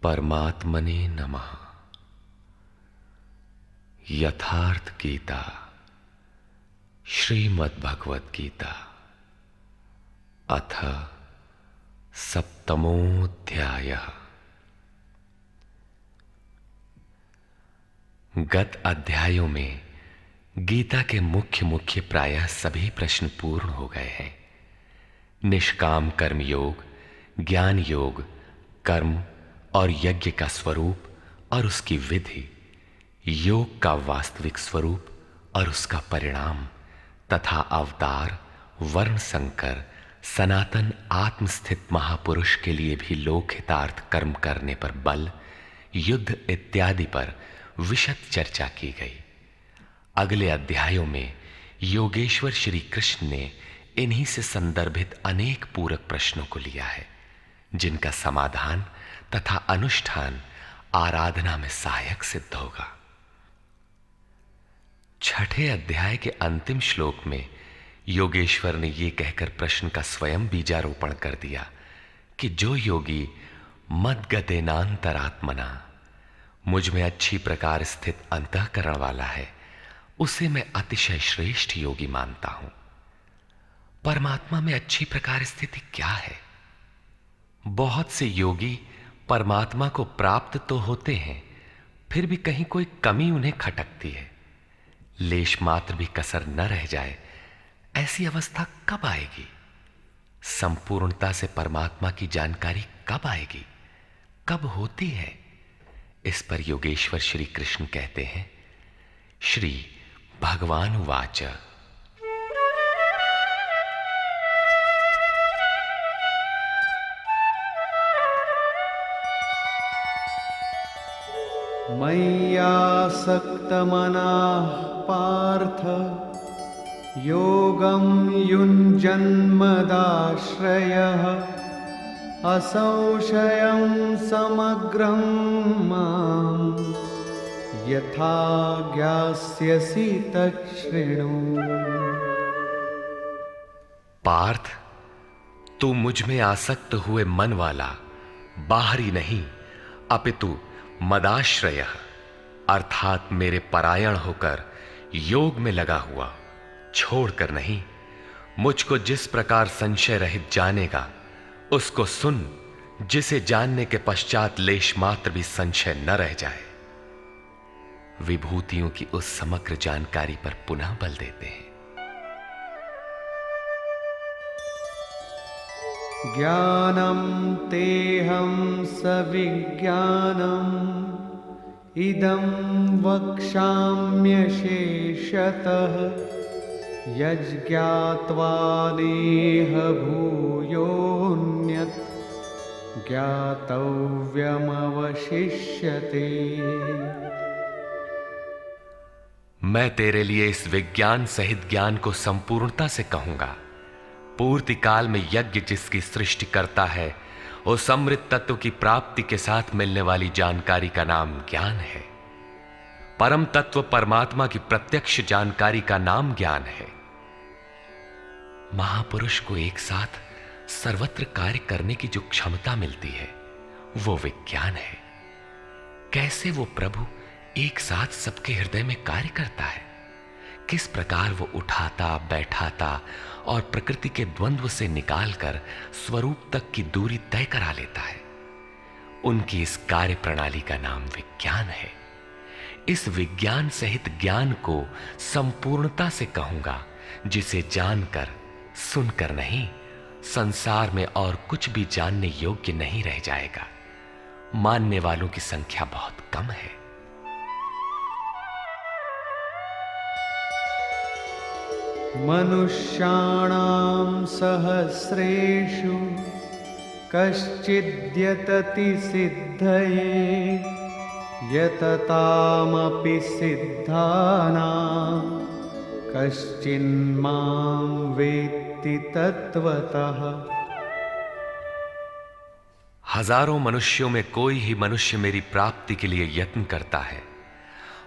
परमात्मने नमः। यथार्थ गीता श्रीमद् भगवत गीता अथ सप्तमोऽध्यायः। गत अध्यायों में गीता के मुख्य प्रायः सभी प्रश्न पूर्ण हो गए हैं। निष्काम कर्म योग, ज्ञान योग, कर्म और यज्ञ का स्वरूप और उसकी विधि, योग का वास्तविक स्वरूप और उसका परिणाम तथा अवतार, वर्ण संकर, सनातन आत्मस्थित महापुरुष के लिए भी लोक हितार्थ कर्म करने पर बल, युद्ध इत्यादि पर विशद चर्चा की गई। अगले अध्यायों में योगेश्वर श्री कृष्ण ने इन्हीं से संदर्भित अनेक पूरक प्रश्नों को लिया है, जिनका समाधान तथा अनुष्ठान आराधना में सहायक सिद्ध होगा। छठे अध्याय के अंतिम श्लोक में योगेश्वर ने यह कहकर प्रश्न का स्वयं बीजारोपण कर दिया कि जो योगी मद्गतेनांतरात्मना, मुझ में अच्छी प्रकार स्थित अंतःकरण वाला है, उसे मैं अतिशय श्रेष्ठ योगी मानता हूं। परमात्मा में अच्छी प्रकार स्थिति क्या है? बहुत से योगी परमात्मा को प्राप्त तो होते हैं, फिर भी कहीं कोई कमी उन्हें खटकती है। लेश मात्र भी कसर न रह जाए, ऐसी अवस्था कब आएगी? संपूर्णता से परमात्मा की जानकारी कब आएगी, कब होती है? इस पर योगेश्वर श्री कृष्ण कहते हैं, श्री भगवान उवाच, मय्यासक्तमनाः पार्थ योगं युञ्जन्मदाश्रयः असंशयं समग्रं मां यथा ज्ञास्यसि तच्छृणु। पार्थ, तू मुझ में आसक्त हुए मन वाला, बाहरी नहीं अपितु मदाश्रय अर्थात मेरे परायण होकर योग में लगा हुआ, छोड़कर नहीं, मुझको जिस प्रकार संशय रहित जानेगा उसको सुन, जिसे जानने के पश्चात लेश मात्र भी संशय न रह जाए। विभूतियों की उस समग्र जानकारी पर पुनः बल देते हैं। ज्ञानं तेहं सविज्ञानम् इदं वक्ष्याम्यशेषतः यज्ज्ञात्वा नेह भूयोऽन्यत् ज्ञातव्यमवशिष्यते। मैं तेरे लिए इस विज्ञान सहित ज्ञान को संपूर्णता से कहूंगा। पूर्ति काल में यज्ञ जिसकी सृष्टि करता है, उस अमृत तत्व की प्राप्ति के साथ मिलने वाली जानकारी का नाम ज्ञान है। परम तत्व परमात्मा की प्रत्यक्ष जानकारी का नाम ज्ञान है। महापुरुष को एक साथ सर्वत्र कार्य करने की जो क्षमता मिलती है, वो विज्ञान है। कैसे वो प्रभु एक साथ सबके हृदय में कार्य करता है, किस प्रकार वो उठाता, बैठाता और प्रकृति के द्वंद्व से निकालकर स्वरूप तक की दूरी तय करा लेता है, उनकी इस कार्य प्रणाली का नाम विज्ञान है। इस विज्ञान सहित ज्ञान को संपूर्णता से कहूंगा, जिसे जानकर, सुनकर नहीं, संसार में और कुछ भी जानने योग्य नहीं रह जाएगा। मानने वालों की संख्या बहुत कम है। मनुष्याणां सहस्रेषु कश्चिद्यतति सिद्धये यततामपि सिद्धानां कश्चिन्मां वेत्ति तत्वतः। हजारों मनुष्यों में कोई ही मनुष्य मेरी प्राप्ति के लिए यत्न करता है,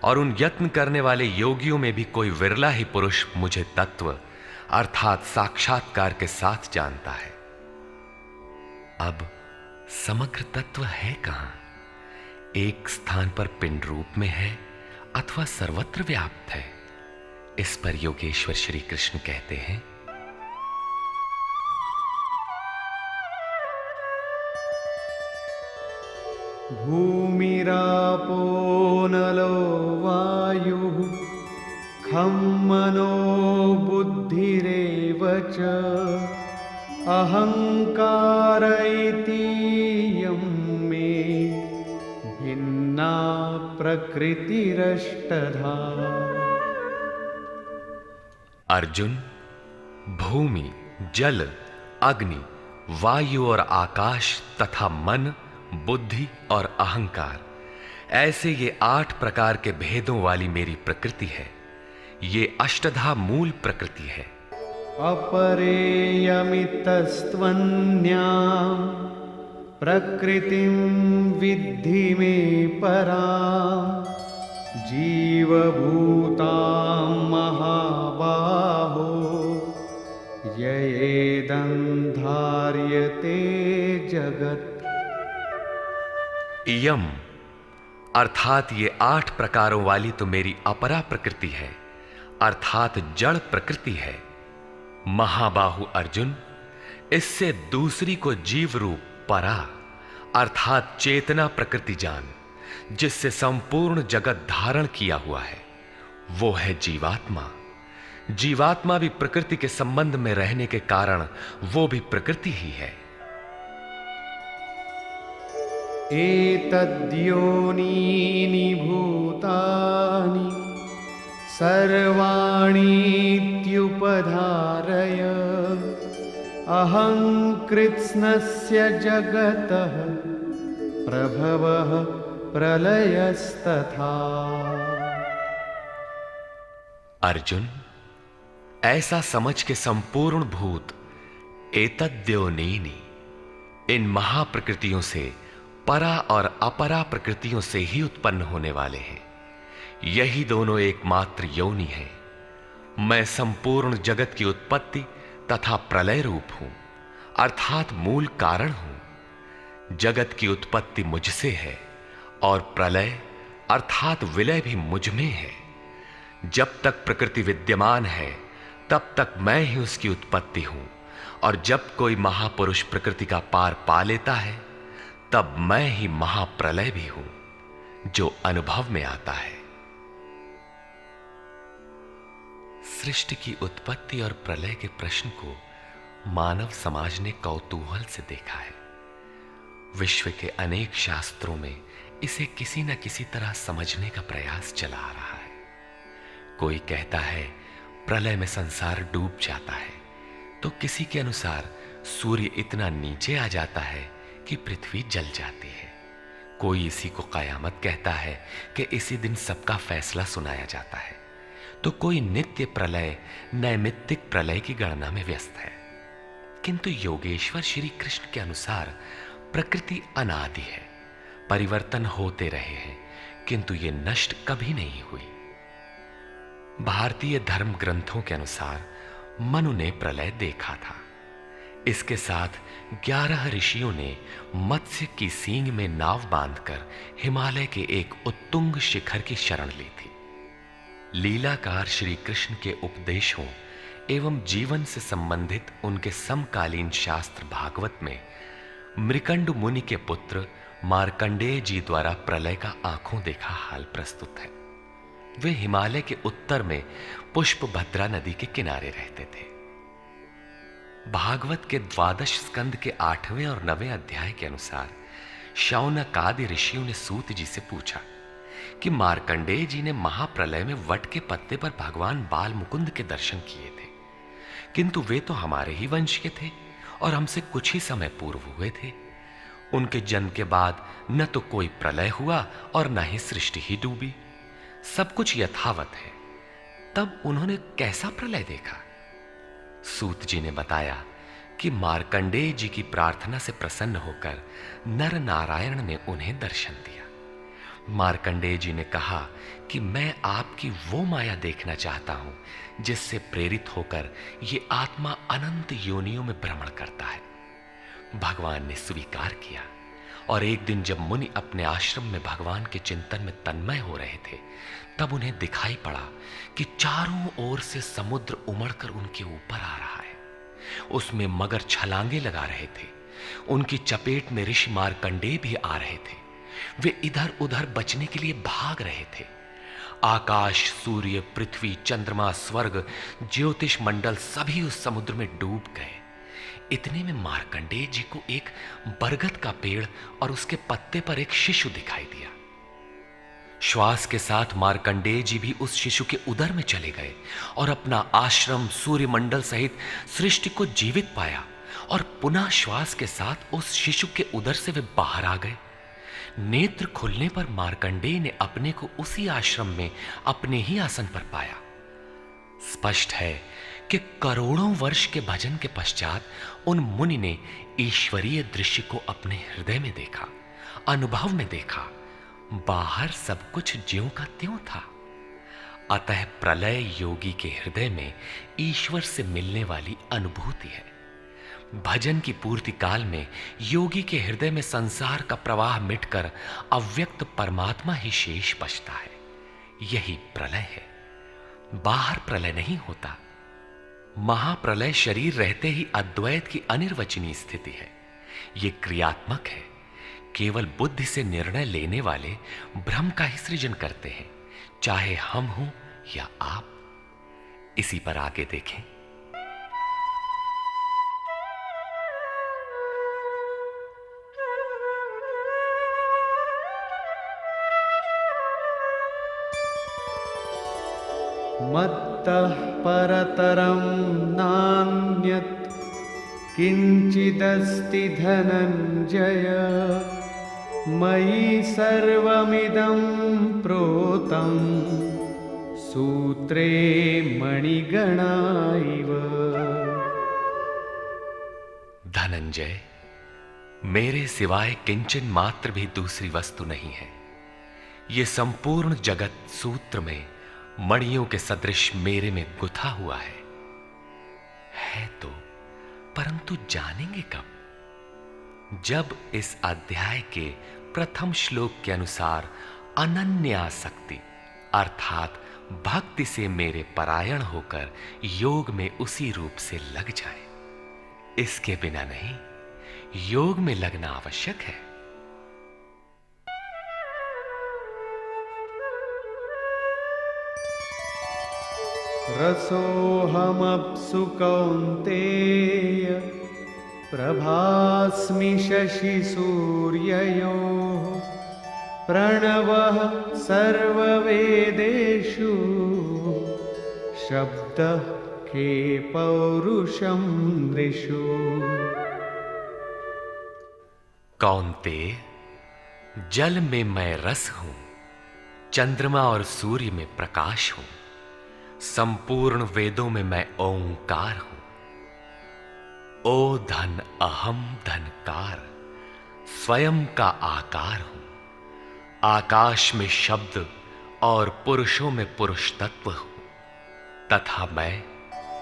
और उन यत्न करने वाले योगियों में भी कोई विरला ही पुरुष मुझे तत्व अर्थात साक्षात्कार के साथ जानता है। अब समग्र तत्व है कहां? एक स्थान पर पिंड रूप में है अथवा सर्वत्र व्याप्त है, इस पर योगेश्वर श्री कृष्ण कहते हैं, भूमिरापो नलो वायुः खं मनो बुद्धिरेव च अहंकार इतीयं मे भिन्ना प्रकृतिरष्टधा। अर्जुन, भूमि, जल, अग्नि, वायु और आकाश तथा मन, बुद्धि और अहंकार, ऐसे ये 8 प्रकार के भेदों वाली मेरी प्रकृति है। ये अष्टधा मूल प्रकृति है। अपरेयमितस्त्वन्यां प्रकृतिं विद्धि मे परां जीवभूतां महाबाहो ययेदं धार्यते जगत्। यम अर्थात ये 8 प्रकारों वाली तो मेरी अपरा प्रकृति है, अर्थात जड़ प्रकृति है। महाबाहु अर्जुन, इससे दूसरी को जीव रूप परा अर्थात चेतना प्रकृति जान, जिससे संपूर्ण जगत धारण किया हुआ है, वो है जीवात्मा। जीवात्मा भी प्रकृति के संबंध में रहने के कारण वो भी प्रकृति ही है। एतद्योनीनि भूतानि सर्वाणीत्युपधारय अहं कृत्स्नस्य जगतः प्रभवः प्रलयस्तथा। अर्जुन, ऐसा समझ के संपूर्ण भूत एतद्योनीनि, इन महाप्रकृतियों से, परा और अपरा प्रकृतियों से ही उत्पन्न होने वाले हैं। यही दोनों एकमात्र योनि हैं। मैं संपूर्ण जगत की उत्पत्ति तथा प्रलय रूप हूं, अर्थात मूल कारण हूं। जगत की उत्पत्ति मुझसे है और प्रलय अर्थात विलय भी मुझ में है। जब तक प्रकृति विद्यमान है तब तक मैं ही उसकी उत्पत्ति हूं, और जब कोई महापुरुष प्रकृति का पार पा लेता है तब मैं ही महाप्रलय भी हूं, जो अनुभव में आता है। सृष्टि की उत्पत्ति और प्रलय के प्रश्न को मानव समाज ने कौतूहल से देखा है। विश्व के अनेक शास्त्रों में इसे किसी न किसी तरह समझने का प्रयास चला आ रहा है। कोई कहता है प्रलय में संसार डूब जाता है, तो किसी के अनुसार सूर्य इतना नीचे आ जाता है कि पृथ्वी जल जाती है। कोई इसी को कयामत कहता है कि इसी दिन सबका फैसला सुनाया जाता है, तो कोई नित्य प्रलय, नैमित्तिक प्रलय की गणना में व्यस्त है। किंतु योगेश्वर श्री कृष्ण के अनुसार प्रकृति अनादि है, परिवर्तन होते रहे हैं, किंतु ये नष्ट कभी नहीं हुई। भारतीय धर्म ग्रंथों के अनुसार मनु ने प्रलय देखा था। इसके साथ 11 ऋषियों ने मत्स्य की सींग में नाव बांधकर हिमालय के एक उत्तुंग शिखर की शरण ली थी। लीलाकार श्री कृष्ण के उपदेशों एवं जीवन से संबंधित उनके समकालीन शास्त्र भागवत में मृकंड मुनि के पुत्र मार्कंडेय जी द्वारा प्रलय का आंखों देखा हाल प्रस्तुत है। वे हिमालय के उत्तर में पुष्पभद्रा नदी के किनारे रहते थे। भागवत के 12 स्कंद के 8वें और 9वें अध्याय के अनुसार शौनक आदि ऋषियों ने सूत जी से पूछा कि मार्कंडेय जी ने महाप्रलय में वट के पत्ते पर भगवान बाल मुकुंद के दर्शन किए थे, किंतु वे तो हमारे ही वंश के थे और हमसे कुछ ही समय पूर्व हुए थे। उनके जन्म के बाद न तो कोई प्रलय हुआ और न ही सृष्टि ही डूबी, सब कुछ यथावत है। तब उन्होंने कैसा प्रलय देखा? सूत जी ने बताया कि मार्कंडेय जी की प्रार्थना से प्रसन्न होकर नर नारायण ने उन्हें दर्शन दिया। मार्कंडेय जी ने कहा कि मैं आपकी वो माया देखना चाहता हूं जिससे प्रेरित होकर ये आत्मा अनंत योनियों में भ्रमण करता है। भगवान ने स्वीकार किया और एक दिन जब मुनि अपने आश्रम में भगवान के चिंतन में तन्मय हो रहे थे, तब उन्हें दिखाई पड़ा कि चारों ओर से समुद्र उमड़कर उनके ऊपर आ रहा है। उसमें मगर छलांगे लगा रहे थे। उनकी चपेट में ऋषि मार्कंडेय भी आ रहे थे। वे इधर उधर बचने के लिए भाग रहे थे। आकाश, सूर्य, पृथ्वी, चंद्रमा, स्वर्ग, ज्योतिष मंडल सभी उस समुद्र में डूब गए। इतने में मार्कंडेय जी को एक बरगद का पेड़ और उसके पत्ते पर एक शिशु दिखाई दिया। श्वास के साथ मार्कंडेय जी भी उस शिशु के उदर में चले गए और अपना आश्रम, सूर्यमंडल सहित सृष्टि को जीवित पाया और पुनः श्वास के साथ उस शिशु के उदर से वे बाहर आ गए। नेत्र खुलने पर मार्कंडेय ने अपने को उसी आश्रम में अपने ही आसन पर पाया। स्पष्ट है कि करोड़ों वर्ष के भजन के पश्चात उन मुनि ने ईश्वरीय दृश्य को अपने हृदय में देखा, अनुभव में देखा। बाहर सब कुछ ज्यों का त्यों था। अतः प्रलय योगी के हृदय में ईश्वर से मिलने वाली अनुभूति है। भजन की पूर्ति काल में योगी के हृदय में संसार का प्रवाह मिटकर अव्यक्त परमात्मा ही शेष बचता है। यही प्रलय है। बाहर प्रलय नहीं होता। महाप्रलय शरीर रहते ही अद्वैत की अनिर्वचनीय स्थिति है। यह क्रियात्मक है। केवल बुद्धि से निर्णय लेने वाले भ्रम का ही सृजन करते हैं, चाहे हम हों या आप। इसी पर आगे देखें। मत्तः परतरं नान्यत् किंचिदस्ति धनंजय, मयि सर्वमिदं प्रोतं सूत्रे मणिगणा इव। धनंजय, मेरे सिवाय किंचन मात्र भी दूसरी वस्तु नहीं है। ये संपूर्ण जगत सूत्र में मणियों के सदृश मेरे में गुथा हुआ है तो, परंतु जानेंगे कब? जब इस अध्याय के प्रथम श्लोक के अनुसार अनन्यासक्ति अर्थात भक्ति से मेरे परायण होकर योग में उसी रूप से लग जाए। इसके बिना नहीं, योग में लगना आवश्यक है। रसोऽहमप्सु कौन्तेय प्रभास्मि शशिसूर्ययोः, प्रणवः सर्ववेदेषु शब्दः के पौरुषं नृषु। कौन्तेय, जल में मैं रस हूं, चंद्रमा और सूर्य में प्रकाश हूं, संपूर्ण वेदों में मैं ओंकार हूं। ओ धन अहम धनकार, स्वयं का आकार हूं। आकाश में शब्द और पुरुषों में पुरुष तत्व हूं, तथा मैं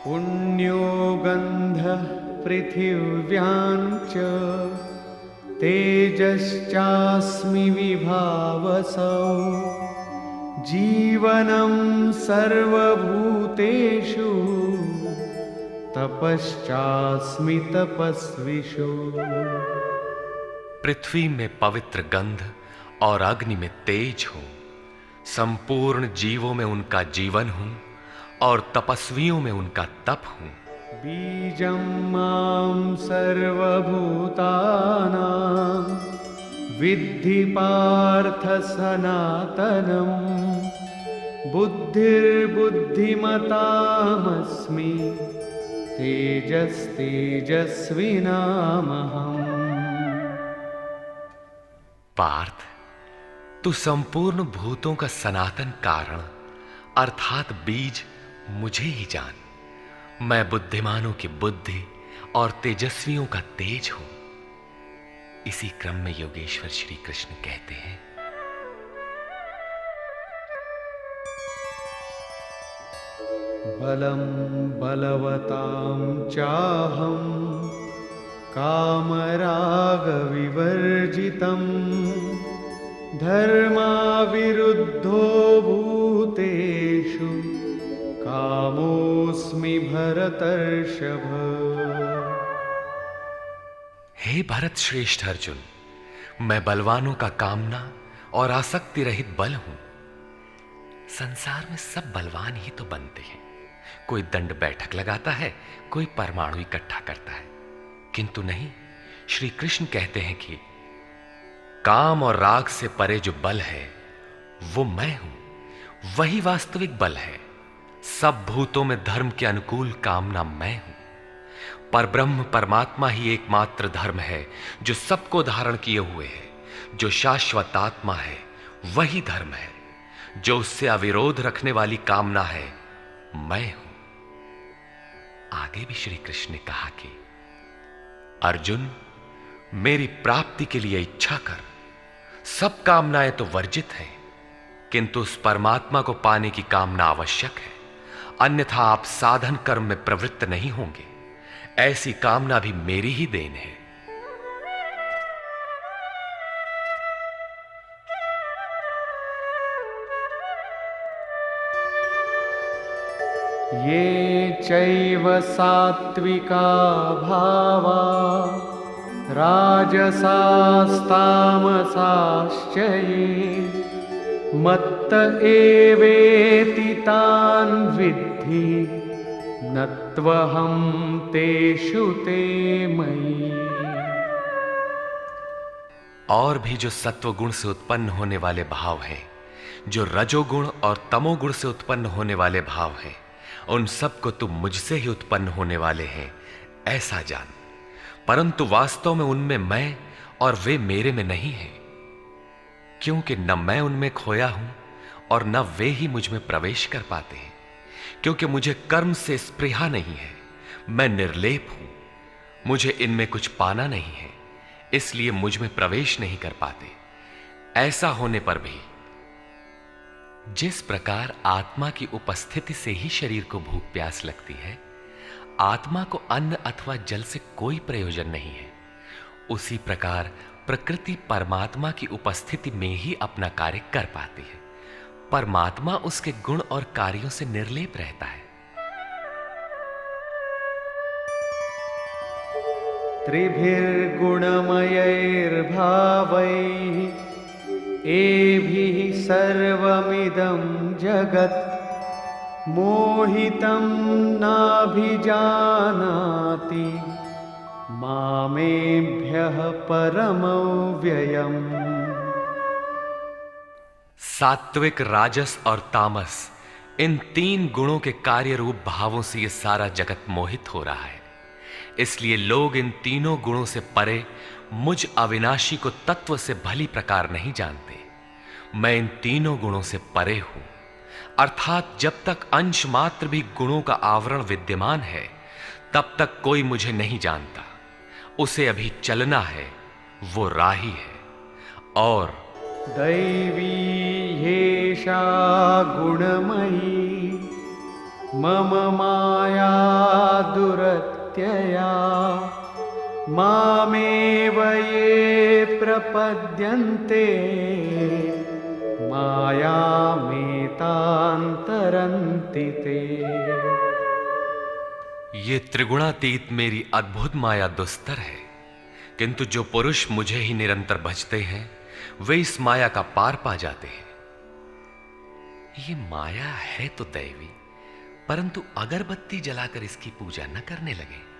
पुण्यो गन्धः पृथिव्यां च तेजश्चास्मि विभावसौ, जीवनं सर्वभूतेषु तपश्चास्मि तपस्विषु। पृथ्वी में पवित्र गंध और अग्नि में तेज हूं, संपूर्ण जीवों में उनका जीवन हूं और तपस्वियों में उनका तप हूं। बीजं मां सर्वभूतानां विद्धि पार्थ सनातनम्, बुद्धिर्बुद्धिमतामस्मि तेजस्तेजस्विनामहम्। पार्थ, तू संपूर्ण भूतों का सनातन कारण अर्थात बीज मुझे ही जान। मैं बुद्धिमानों की बुद्धि और तेजस्वियों का तेज हूं। इसी क्रम में योगेश्वर श्री कृष्ण कहते हैं, बलं बलवतां चाहं कामरागविवर्जितं धर्माविरुद्धो भूतेषु कामोऽस्मि भरतर्षभ। हे भरत श्रेष्ठ अर्जुन, मैं बलवानों का कामना और आसक्ति रहित बल हूं। संसार में सब बलवान ही तो बनते हैं। कोई दंड बैठक लगाता है, कोई परमाणु इकट्ठा करता है, किंतु नहीं, श्री कृष्ण कहते हैं कि काम और राग से परे जो बल है वो मैं हूं, वही वास्तविक बल है। सब भूतों में धर्म के अनुकूल कामना मैं हूं। पर ब्रह्म परमात्मा ही एकमात्र धर्म है जो सबको धारण किए हुए है। जो शाश्वत आत्मा है वही धर्म है। जो उससे अविरोध रखने वाली कामना है मैं हूं। आगे भी श्री कृष्ण ने कहा कि अर्जुन, मेरी प्राप्ति के लिए इच्छा कर। सब कामनाएं तो वर्जित हैं, किंतु उस परमात्मा को पाने की कामना आवश्यक है, अन्यथा आप साधन कर्म में प्रवृत्त नहीं होंगे। ऐसी कामना भी मेरी ही देन है। ये चैव सात्विका भावा राजसास्तामसाश्च ये मत्त एवेति तान् विद्धि नत्वहं तेषु ते मयि। और भी जो सत्वगुण से उत्पन्न होने वाले भाव हैं, जो रजोगुण और तमोगुण से उत्पन्न होने वाले भाव हैं, उन सबको तुम मुझसे ही उत्पन्न होने वाले हैं ऐसा जान। परंतु वास्तव में उनमें मैं और वे मेरे में नहीं हैं, क्योंकि न मैं उनमें खोया हूं और न वे ही मुझ में प्रवेश कर पाते हैं। क्योंकि मुझे कर्म से स्पृहा नहीं है, मैं निर्लेप हूं, मुझे इनमें कुछ पाना नहीं है, इसलिए मुझ में प्रवेश नहीं कर पाते। ऐसा होने पर भी जिस प्रकार आत्मा की उपस्थिति से ही शरीर को भूख प्यास लगती है, आत्मा को अन्न अथवा जल से कोई प्रयोजन नहीं है, उसी प्रकार प्रकृति परमात्मा की उपस्थिति में ही अपना कार्य कर पाती है। परमात्मा उसके गुण और कार्यों से निर्लेप रहता है। त्रिभिर्गुणमयैर्भावैः एभिः सर्वमिदं जगत् मोहितं नाभिजानाति मामेभ्यः परमव्ययम्। सात्विक, राजस और तामस, इन तीन गुणों के कार्य रूप भावों से यह सारा जगत मोहित हो रहा है। इसलिए लोग इन तीनों गुणों से परे मुझ अविनाशी को तत्व से भली प्रकार नहीं जानते। मैं इन तीनों गुणों से परे हूं, अर्थात जब तक अंश मात्र भी गुणों का आवरण विद्यमान है तब तक कोई मुझे नहीं जानता। उसे अभी चलना है, वो राही है। और दैवी ह्येषा गुणमयी मम माया दुरत्यया मामेव ये प्रपद्यन्ते मायामेतान्तरन्ति ते। ये त्रिगुणातीत मेरी अद्भुत माया दुस्तर है, किंतु जो पुरुष मुझे ही निरंतर भजते हैं वे इस माया का पार पा जाते हैं। ये माया है तो दैवी, परंतु अगरबत्ती जलाकर इसकी पूजा न करने लगे,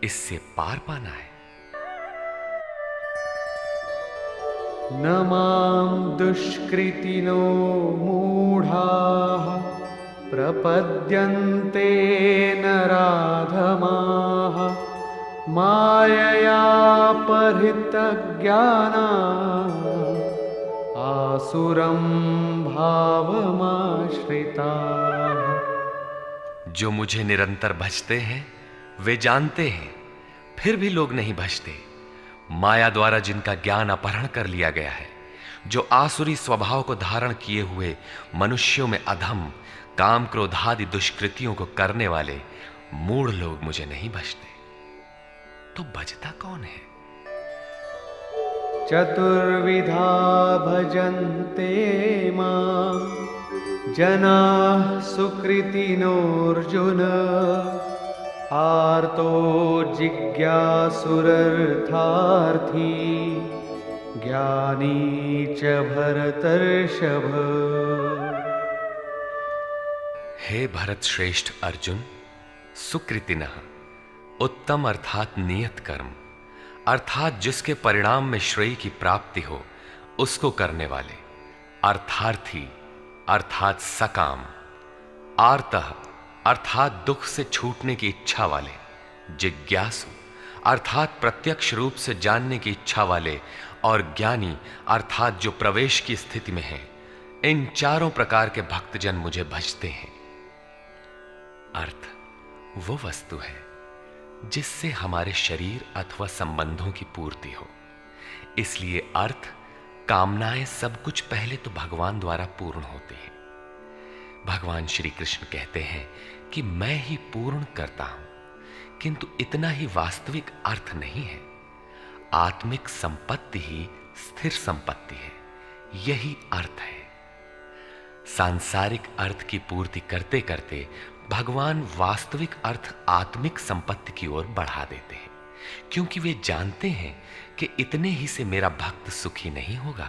इससे पार पाना है। न मां दुष्कृतिनो मूढ़ाः प्रपद्यन्ते नराधमाः माययापहृतज्ञानाः आसुरं भावमाश्रिताः। जो मुझे निरंतर भजते हैं वे जानते हैं, फिर भी लोग नहीं भजते। माया द्वारा जिनका ज्ञान अपहरण कर लिया गया है, जो आसुरी स्वभाव को धारण किए हुए मनुष्यों में अधम काम क्रोधादि दुष्कृतियों को करने वाले मूढ़ लोग मुझे नहीं भजते। तो भजता कौन है? चतुर्विधा भजन्ते मां जनाः सुकृतिनोऽर्जुन आर्तो जिज्ञासुरर्थार्थी ज्ञानी च भरतर्षभ। हे भरत श्रेष्ठ अर्जुन, सुकृतिनः उत्तम अर्थात नियत कर्म, अर्थात जिसके परिणाम में श्रेय की प्राप्ति हो उसको करने वाले, अर्थार्थी अर्थात सकाम, आर्तः अर्थात दुख से छूटने की इच्छा वाले, जिज्ञासु अर्थात प्रत्यक्ष रूप से जानने की इच्छा वाले, और ज्ञानी अर्थात जो प्रवेश की स्थिति में है। इन चारों प्रकार के भक्तजन मुझे भजते हैं। अर्थ वो वस्तु है जिससे हमारे शरीर अथवा संबंधों की पूर्ति हो। इसलिए अर्थ, कामनाएं सब कुछ पहले तो भगवान द्वारा पूर्ण होते हैं। भगवान श्री कृष्ण कहते हैं कि मैं ही पूर्ण करता हूं, किंतु इतना ही वास्तविक अर्थ नहीं है। आत्मिक संपत्ति ही स्थिर संपत्ति है, यही अर्थ है। सांसारिक अर्थ की पूर्ति करते करते भगवान वास्तविक अर्थ आत्मिक संपत्ति की ओर बढ़ा देते हैं, क्योंकि वे जानते हैं कि इतने ही से मेरा भक्त सुखी नहीं होगा।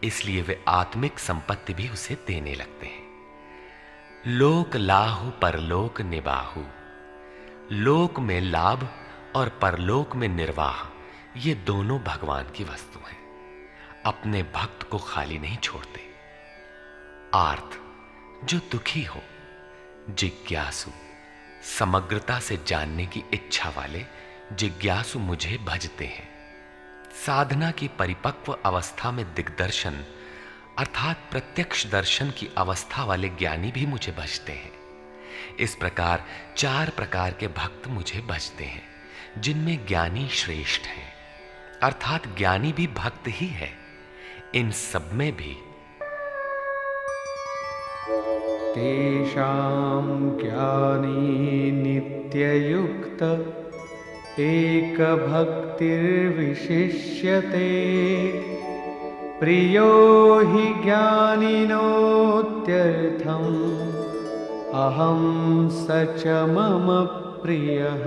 इसलिए वे आत्मिक संपत्ति भी उसे देने लगते हैं। लोक लाहु परलोक निबाहु, लोक में लाभ और परलोक में निर्वाह, ये दोनों भगवान की वस्तु हैं। अपने भक्त को खाली नहीं छोड़ते। आर्त, जो दुखी हो, जिज्ञासु, समग्रता से जानने की इच्छा वाले जिज्ञासु मुझे भजते हैं। साधना की परिपक्व अवस्था में दिग्दर्शन अर्थात प्रत्यक्ष दर्शन की अवस्था वाले ज्ञानी भी मुझे भजते हैं। इस प्रकार 4 प्रकार के भक्त मुझे भजते हैं, जिनमें ज्ञानी श्रेष्ठ है, अर्थात ज्ञानी भी भक्त ही है। इन सब में भी तेषां ज्ञानी नित्ययुक्त एकभक्तिर्विशिष्यते प्रियो हि ज्ञानिनोत्यर्थम् अहं स च मम प्रियः।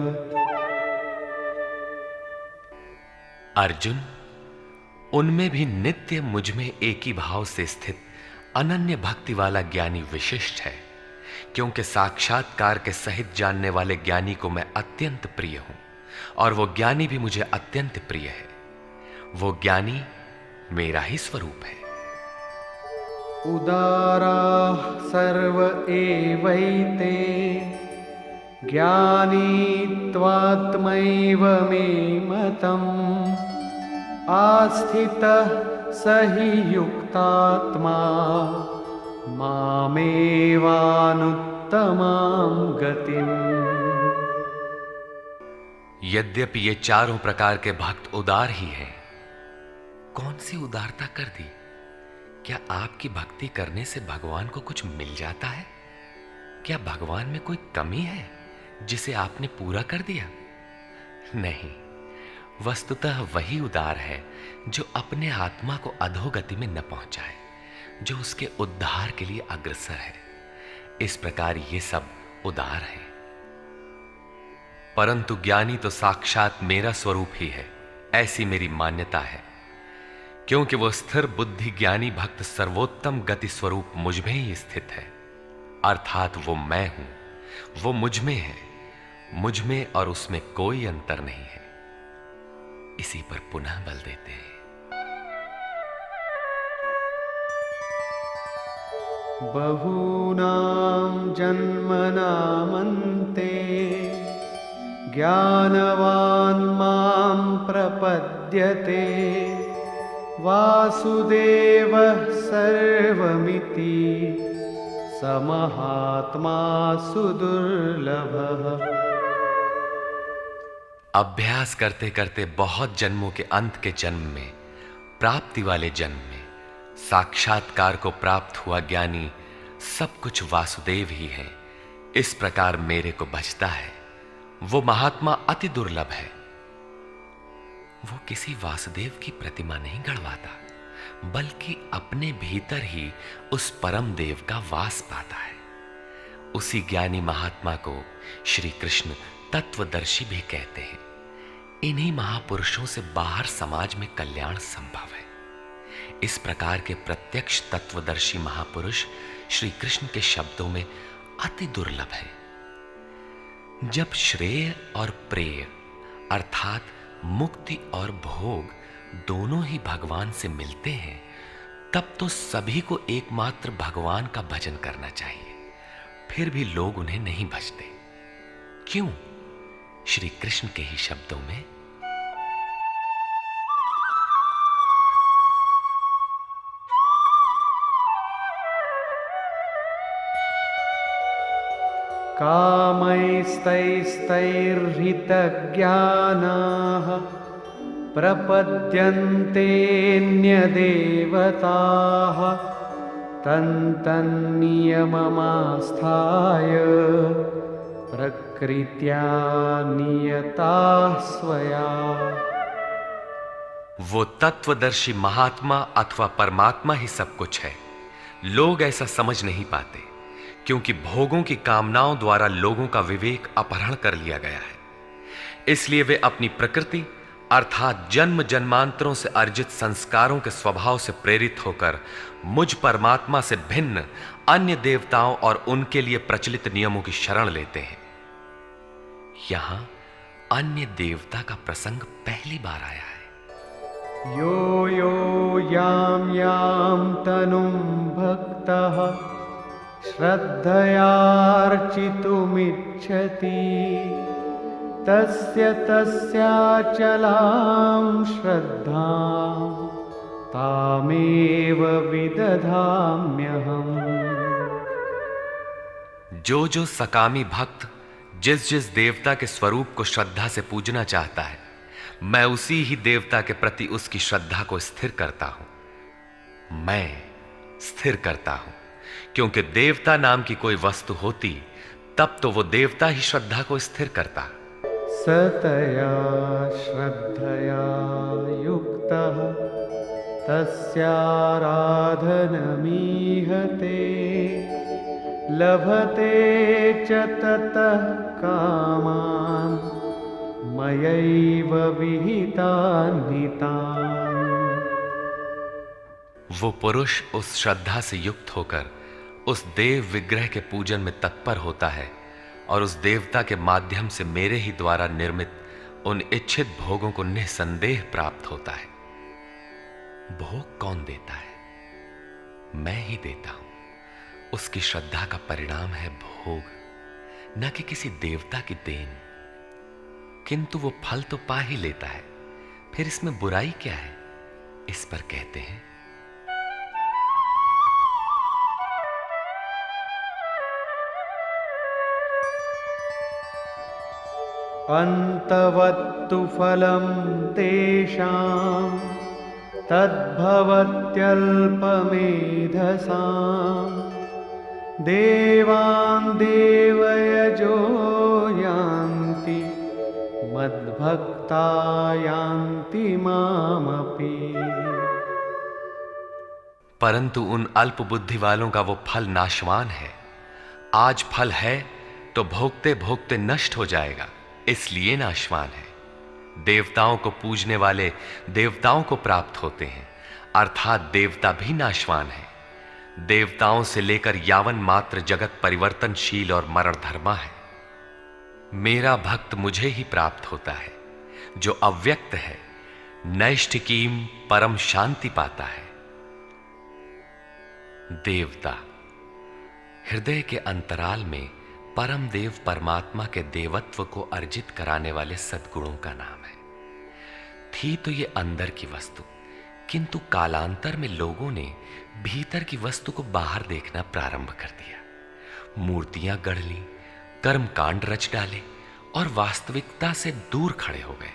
अर्जुन, उनमें भी नित्य मुझ में एक ही भाव से स्थित अनन्य भक्ति वाला ज्ञानी विशिष्ट है, क्योंकि साक्षात्कार के सहित जानने वाले ज्ञानी को मैं अत्यंत प्रिय हूं, और वो ज्ञानी भी मुझे अत्यंत प्रिय है। वो ज्ञानी मेरा ही स्वरूप है। उदाराः सर्व एवैते ज्ञानी त्वात्मैव मे मतम् आस्थितः स हि युक्तात्मा मामेवानुत्तमां गतिम्। यद्यपि ये चारों प्रकार के भक्त उदार ही हैं, कौन सी उदारता कर दी? क्या आपकी भक्ति करने से भगवान को कुछ मिल जाता है? क्या भगवान में कोई कमी है जिसे आपने पूरा कर दिया? नहीं, वस्तुतः वही उदार है जो अपने आत्मा को अधोगति में न पहुंचाए, जो उसके उद्धार के लिए अग्रसर है। इस प्रकार ये सब उदार है। परंतु ज्ञानी तो साक्षात मेरा स्वरूप ही है, ऐसी मेरी मान्यता है, क्योंकि वो स्थिर बुद्धि ज्ञानी भक्त सर्वोत्तम गति स्वरूप मुझ में ही स्थित है। अर्थात वो मैं हूं, वो मुझ में है, मुझ में और उसमें कोई अंतर नहीं है। इसी पर पुनः बल देते हैं। बहूनां जन्मनामन्ते ज्ञानवान् मां प्रपद्यते वासुदेवः सर्वमिति समहात्मा सुदुर्लभः। अभ्यास करते करते बहुत जन्मों के अंत के जन्म में, प्राप्ति वाले जन्म में साक्षात्कार को प्राप्त हुआ ज्ञानी सब कुछ वासुदेव ही है। इस प्रकार मेरे को भजता है। वो महात्मा अति दुर्लभ है, वो किसी वासुदेव की प्रतिमा नहीं गढ़वाता, बल्कि अपने भीतर ही उस परम देव का वास पाता है। उसी ज्ञानी महात्मा को श्री कृष्ण तत्वदर्शी भी कहते हैं। इन्हीं महापुरुषों से बाहर समाज में कल्याण संभव है। इस प्रकार के प्रत्यक्ष तत्वदर्शी महापुरुष श्री कृष्ण के शब्दों में अति दुर्लभ है। जब श्रेय और प्रेय अर्थात मुक्ति और भोग दोनों ही भगवान से मिलते हैं, तब तो सभी को एकमात्र भगवान का भजन करना चाहिए। फिर भी लोग उन्हें नहीं भजते। क्यों? श्री कृष्ण के ही शब्दों में, कामैस्तैस्तैर्हितज्ञानाः प्रपद्यन्तेऽन्यदेवताः तन्तन्नियममास्थाय प्रकृत्या नियताः स्वया। वो तत्वदर्शी महात्मा अथवा परमात्मा ही सब कुछ है। लोग ऐसा समझ नहीं पाते, क्योंकि भोगों की कामनाओं द्वारा लोगों का विवेक अपहरण कर लिया गया है। इसलिए वे अपनी प्रकृति अर्थात जन्म जन्मांतरों से अर्जित संस्कारों के स्वभाव से प्रेरित होकर मुझ परमात्मा से भिन्न अन्य देवताओं और उनके लिए प्रचलित नियमों की शरण लेते हैं। यहां अन्य देवता का प्रसंग पहली बार आया है। यो यो यां यां तनुं भक्तः श्रद्धयार्चितुमिच्छति तस्य तस्याचलां श्रद्धां तामेव विदधाम्यहम्। जो जो सकामी भक्त जिस जिस देवता के स्वरूप को श्रद्धा से पूजना चाहता है, मैं उसी ही देवता के प्रति उसकी श्रद्धा को स्थिर करता हूं। मैं स्थिर करता हूं, क्योंकि देवता नाम की कोई वस्तु होती तब तो वो देवता ही श्रद्धा को स्थिर करता। सतया श्रद्धया युक्तः तस्याराधनमीहते लभते च ततः कामान् मयैव विहितान् हितान्। वो पुरुष उस श्रद्धा से युक्त होकर उस देव विग्रह के पूजन में तत्पर होता है और उस देवता के माध्यम से मेरे ही द्वारा निर्मित उन इच्छित भोगों को निसंदेह प्राप्त होता है। भोग कौन देता है? मैं ही देता हूं। उसकी श्रद्धा का परिणाम है भोग, न कि किसी देवता की देन। किंतु वो फल तो पा ही लेता है, फिर इसमें बुराई क्या है? इस पर कहते हैं, अन्तवत्तु फलं तेषां तद्भवत्यल्पमेधसां देवान् देवयजो यान्ति मद्भक्ता यान्ति मामपि। परंतु उन अल्प बुद्धि वालों का वो फल नाशवान है। आज फल है तो भोगते भोगते नष्ट हो जाएगा, इसलिए नाशवान है। देवताओं को पूजने वाले देवताओं को प्राप्त होते हैं, अर्थात देवता भी नाशवान है। देवताओं से लेकर यावन मात्र जगत परिवर्तनशील और मरणधर्मा है। मेरा भक्त मुझे ही प्राप्त होता है, जो अव्यक्त है, नैष्ठिकीम परम शांति पाता है। देवता हृदय के अंतराल में परम देव परमात्मा के देवत्व को अर्जित कराने वाले सद्गुणों का नाम है। थी तो ये अंदर की वस्तु, किंतु कालांतर में लोगों ने भीतर की वस्तु को बाहर देखना प्रारंभ कर दिया। मूर्तियां गढ़ ली, कर्मकांड रच डाले और वास्तविकता से दूर खड़े हो गए।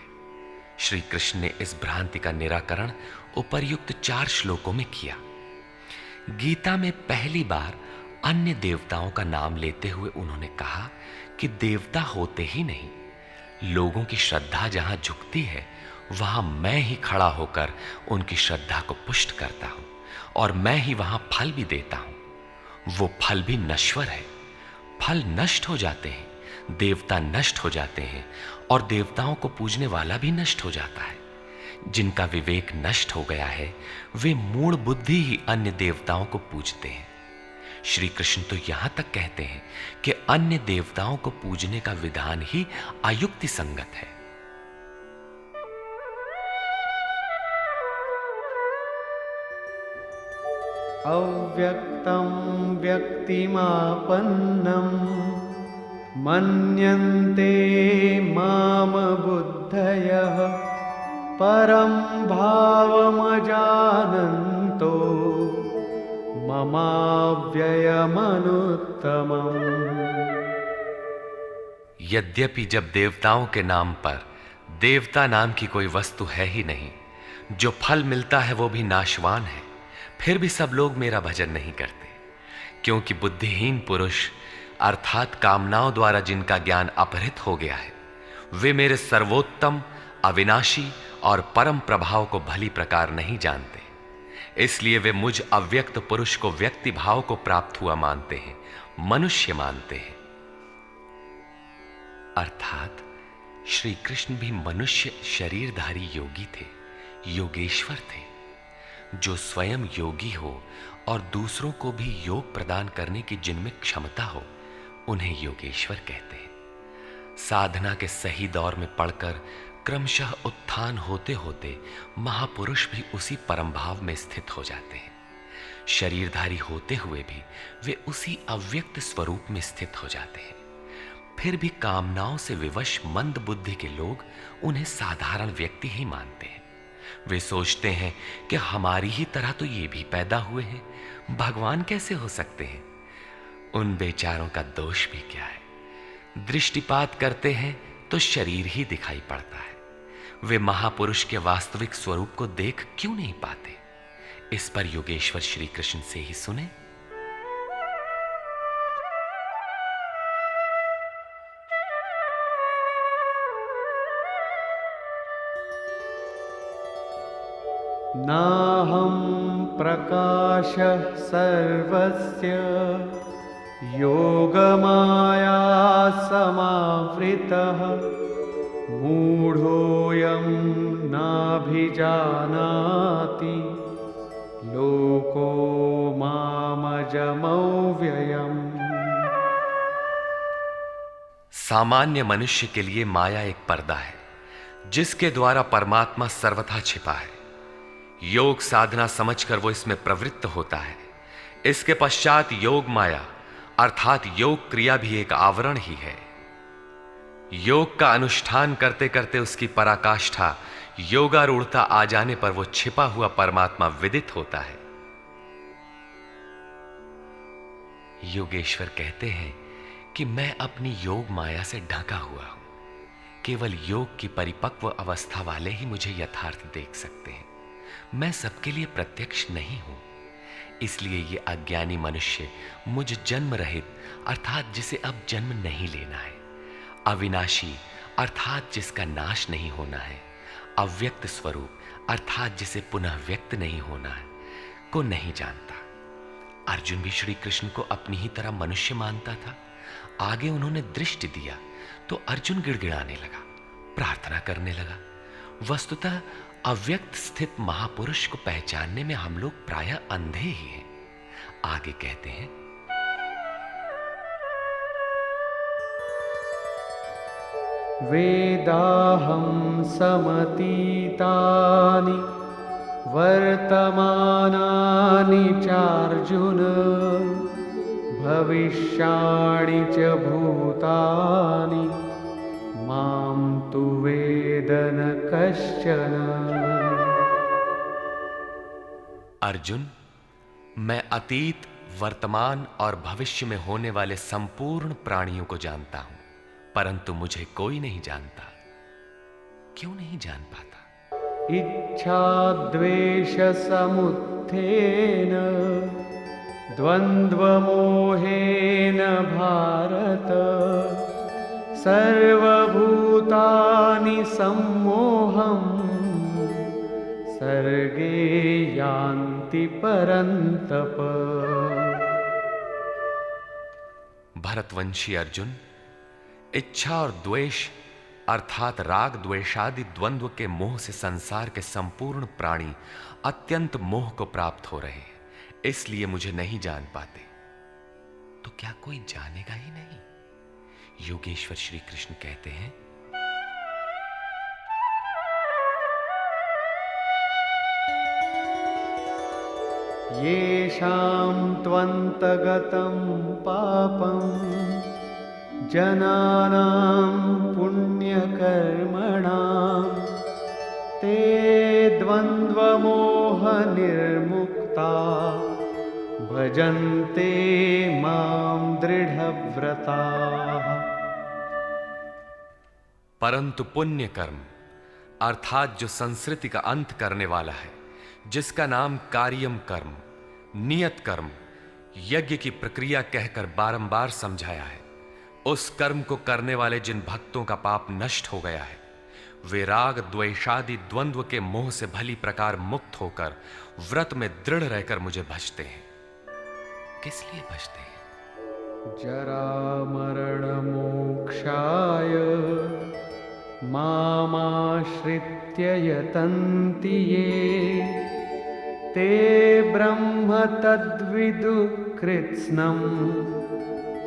श्री कृष्ण ने इस भ्रांति का निराकरण उपर्युक्त 4 श्लोकों में किया। गीता में पहली बार अन्य देवताओं का नाम लेते हुए उन्होंने कहा कि देवता होते ही नहीं, लोगों की श्रद्धा जहां झुकती है वहां मैं ही खड़ा होकर उनकी श्रद्धा को पुष्ट करता हूं और मैं ही वहां फल भी देता हूं। वो फल भी नश्वर है, फल नष्ट हो जाते हैं, देवता नष्ट हो जाते हैं और देवताओं को पूजने वाला भी नष्ट हो जाता है। जिनका विवेक नष्ट हो गया है वे मूढ़ बुद्धि ही अन्य देवताओं को पूजते हैं। श्री कृष्ण तो यहां तक कहते हैं कि अन्य देवताओं को पूजने का विधान ही अयुक्ति संगत है। अव्यक्तं व्यक्तिमापन्नं मन्यन्ते माम बुद्धयः परं भावमजानन्तो ममाव्ययमनुत्तमम्। यद्यपि जब देवताओं के नाम पर देवता नाम की कोई वस्तु है ही नहीं, जो फल मिलता है वो भी नाशवान है, फिर भी सब लोग मेरा भजन नहीं करते, क्योंकि बुद्धिहीन पुरुष अर्थात कामनाओं द्वारा जिनका ज्ञान अपहृत हो गया है, वे मेरे सर्वोत्तम, अविनाशी और परम प्रभाव को भली प्रकार नहीं जानते। इसलिए वे मुझ अव्यक्त पुरुष को व्यक्ति भाव को प्राप्त हुआ मानते हैं, मनुष्य मानते हैं। अर्थात श्री कृष्ण भी मनुष्य शरीरधारी योगी थे, योगेश्वर थे। जो स्वयं योगी हो और दूसरों को भी योग प्रदान करने की जिनमें क्षमता हो, उन्हें योगेश्वर कहते हैं। साधना के सही दौर में पड़कर क्रमशः उत्थान होते होते महापुरुष भी उसी परम भाव में स्थित हो जाते हैं। शरीरधारी होते हुए भी वे उसी अव्यक्त स्वरूप में स्थित हो जाते हैं। फिर भी कामनाओं से विवश मंद बुद्धि के लोग उन्हें साधारण व्यक्ति ही मानते हैं। वे सोचते हैं कि हमारी ही तरह तो ये भी पैदा हुए हैं, भगवान कैसे हो सकते हैं। उन बेचारों का दोष भी क्या है। दृष्टिपात करते हैं तो शरीर ही दिखाई पड़ता है। वे महापुरुष के वास्तविक स्वरूप को देख क्यों नहीं पाते। इस पर योगेश्वर श्री कृष्ण से ही सुने। नाहं प्रकाशः सर्वस्य योगमाया समावृतः मूढोऽयं नाभिजानाति लोको मामजमव्ययम्। सामान्य मनुष्य के लिए माया एक पर्दा है जिसके द्वारा परमात्मा सर्वथा छिपा है। योग साधना समझकर वो इसमें प्रवृत्त होता है। इसके पश्चात योग माया अर्थात योग क्रिया भी एक आवरण ही है। योग का अनुष्ठान करते करते उसकी पराकाष्ठा योगारूढ़ता आ जाने पर वो छिपा हुआ परमात्मा विदित होता है। योगेश्वर कहते हैं कि मैं अपनी योग माया से ढका हुआ हूं। केवल योग की परिपक्व अवस्था वाले ही मुझे यथार्थ देख सकते हैं। मैं सबके लिए प्रत्यक्ष नहीं हूं। इसलिए ये अज्ञानी मनुष्य मुझ जन्म रहित अर्थात जिसे अब जन्म नहीं लेना है, अविनाशी अर्थात जिसका नाश नहीं होना है, अव्यक्त स्वरूप अर्थात जिसे पुनः व्यक्त नहीं होना है, को नहीं जानता। अर्जुन भी श्री कृष्ण को अपनी ही तरह मनुष्य मानता था। आगे उन्होंने दृष्टि दिया तो अर्जुन गिड़गिड़ाने लगा, प्रार्थना करने लगा। वस्तुतः अव्यक्त स्थित महापुरुष को पहचानने में हम लोग प्रायः अंधे ही हैं। आगे कहते हैं, वेदाहं समतीतानि वर्तमानानि चार्जुन भविष्याणि च भूतानि मां तु वेद न कश्चन। अर्जुन, मैं अतीत, वर्तमान और भविष्य में होने वाले संपूर्ण प्राणियों को जानता हूं, परंतु मुझे कोई नहीं जानता। क्यों नहीं जान पाता? इच्छा द्वेष समुत्थेन द्वंद्व मोहेन भारत सर्वभूतानि सम्मोहम् सर्गे यान्ति परन्तप। भरतवंशी अर्जुन, इच्छा और द्वेष अर्थात राग द्वेषादि द्वंद्व के मोह से संसार के संपूर्ण प्राणी अत्यंत मोह को प्राप्त हो रहे हैं, इसलिए मुझे नहीं जान पाते। तो क्या कोई जानेगा ही नहीं? योगेश्वर श्री कृष्ण कहते हैं, येषां त्वन्तगतं पापं जनानां पुण्यकर्मणां ते द्वन्द्वमोहनिर्मुक्ता भजन्ते मां दृढव्रताः। परंतु पुण्य कर्म अर्थात जो संस्कृति का अंत करने वाला है, जिसका नाम कार्यम कर्म, नियत कर्म, यज्ञ की प्रक्रिया कहकर बारंबार समझाया है, उस कर्म को करने वाले जिन भक्तों का पाप नष्ट हो गया है, वे राग द्वेषादि द्वंद्व के मोह से भली प्रकार मुक्त होकर व्रत में दृढ़ रहकर मुझे भजते हैं। किस लिए भजते हैं? जरामरणमोक्षाय मामाश्रित्य यतन्ति ये ते ब्रह्म तद्विदुः कृत्स्नम्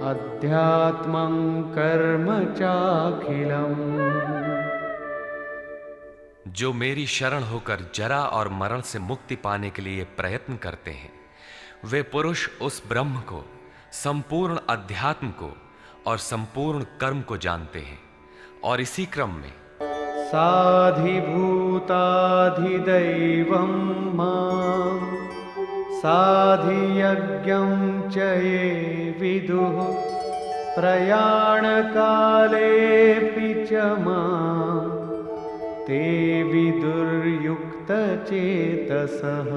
अध्यात्मं कर्म चाखिलम्। जो मेरी शरण होकर जरा और मरण से मुक्ति पाने के लिए प्रयत्न करते हैं, वे पुरुष उस ब्रह्म को, संपूर्ण अध्यात्म को और संपूर्ण कर्म को जानते हैं। और इसी क्रम में साधिभूताधिदैवं मां साधियज्ञं च ये विदुः प्रयाणकालेऽपि च मां ते विदुर्युक्तचेतसः।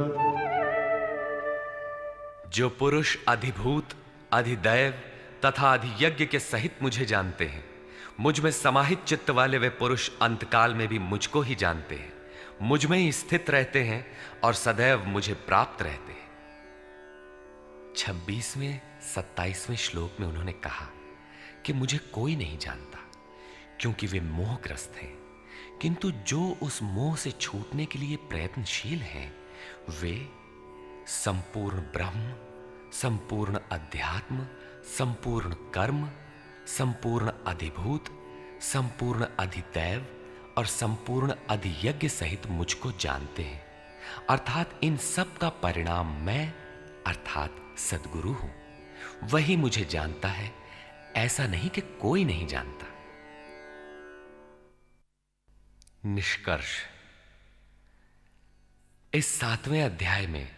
जो पुरुष अधिभूत, अधिदैव तथा अधियज्ञ के सहित मुझे जानते हैं, मुझ में समाहित चित्त वाले वे पुरुष अंतकाल में भी मुझको ही जानते हैं, मुझ में ही स्थित रहते हैं और सदैव मुझे प्राप्त रहते हैं। 26वें 27वें श्लोक में उन्होंने कहा कि मुझे कोई नहीं जानता, क्योंकि वे मोहग्रस्त हैं, किंतु जो उस मोह से छूटने के लिए प्रयत्नशील हैं, वे संपूर्ण ब्रह्म, संपूर्ण अध्यात्म, संपूर्ण कर्म, संपूर्ण अधिभूत, संपूर्ण अधिदैव और संपूर्ण अधियज्ञ सहित मुझको जानते हैं। अर्थात इन सब का परिणाम मैं अर्थात सद्गुरु हूं। वही मुझे जानता है, ऐसा नहीं कि कोई नहीं जानता। निष्कर्ष, इस 7वें अध्याय में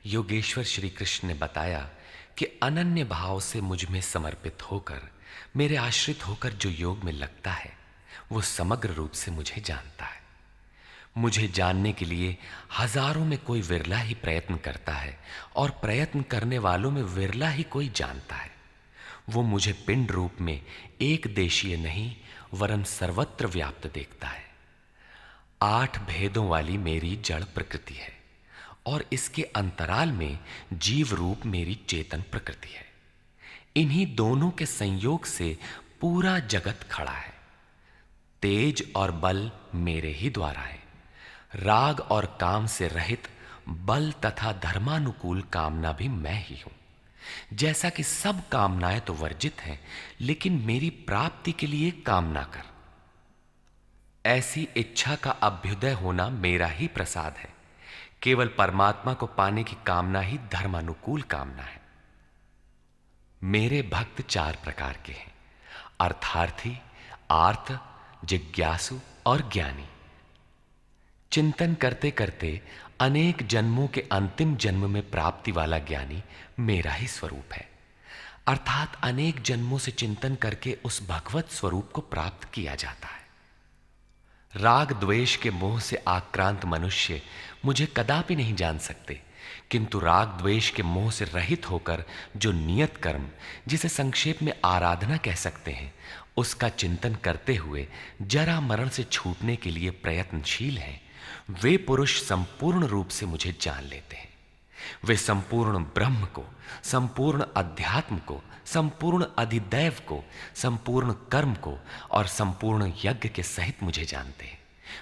योगेश्वर श्री कृष्ण ने बताया कि अनन्य भाव से मुझ में समर्पित होकर, मेरे आश्रित होकर जो योग में लगता है, वो समग्र रूप से मुझे जानता है। मुझे जानने के लिए हजारों में कोई विरला ही प्रयत्न करता है और प्रयत्न करने वालों में विरला ही कोई जानता है। वो मुझे पिंड रूप में एक देशीय नहीं वरन सर्वत्र व्याप्त देखता है। 8 भेदों वाली मेरी जड़ प्रकृति है और इसके अंतराल में जीव रूप मेरी चेतन प्रकृति है। इन्हीं दोनों के संयोग से पूरा जगत खड़ा है। तेज और बल मेरे ही द्वारा है। राग और काम से रहित बल तथा धर्मानुकूल कामना भी मैं ही हूं। जैसा कि सब कामनाएं तो वर्जित हैं, लेकिन मेरी प्राप्ति के लिए कामना कर, ऐसी इच्छा का अभ्युदय होना मेरा ही प्रसाद है। केवल परमात्मा को पाने की कामना ही धर्मानुकूल कामना है। मेरे भक्त 4 प्रकार के हैं: अर्थार्थी, आर्त, जिज्ञासु और ज्ञानी। चिंतन करते करते अनेक जन्मों के अंतिम जन्म में प्राप्ति वाला ज्ञानी मेरा ही स्वरूप है। अर्थात अनेक जन्मों से चिंतन करके उस भगवत स्वरूप को प्राप्त किया जाता है। राग द्वेष के मोह से आक्रांत मनुष्य मुझे कदापि नहीं जान सकते, किंतु राग द्वेष के मोह से रहित होकर जो नियत कर्म, जिसे संक्षेप में आराधना कह सकते हैं, उसका चिंतन करते हुए जरा मरण से छूटने के लिए प्रयत्नशील हैं, वे पुरुष संपूर्ण रूप से मुझे जान लेते हैं। वे संपूर्ण ब्रह्म को, संपूर्ण अध्यात्म को, संपूर्ण अधिदैव को, संपूर्ण कर्म को और संपूर्ण यज्ञ के सहित मुझे जानते हैं।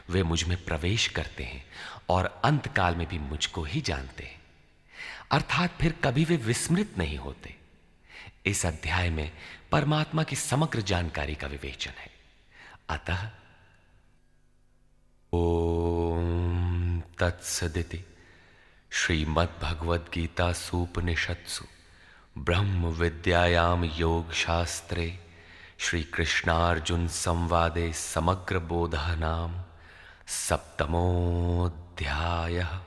वे मुझ में प्रवेश करते हैं और अंत काल में भी मुझको ही जानते हैं, अर्थात फिर कभी वे विस्मृत नहीं होते। इस अध्याय में परमात्मा की समग्र जानकारी का विवेचन है। अतः ओम तत्सदिति श्रीमद्भगवद्गीतासूपनिषत्सु ब्रह्म विद्यायाम योग शास्त्रे श्री कृष्णार्जुन संवादे समग्र बोधः नाम सप्तमोऽध्यायः।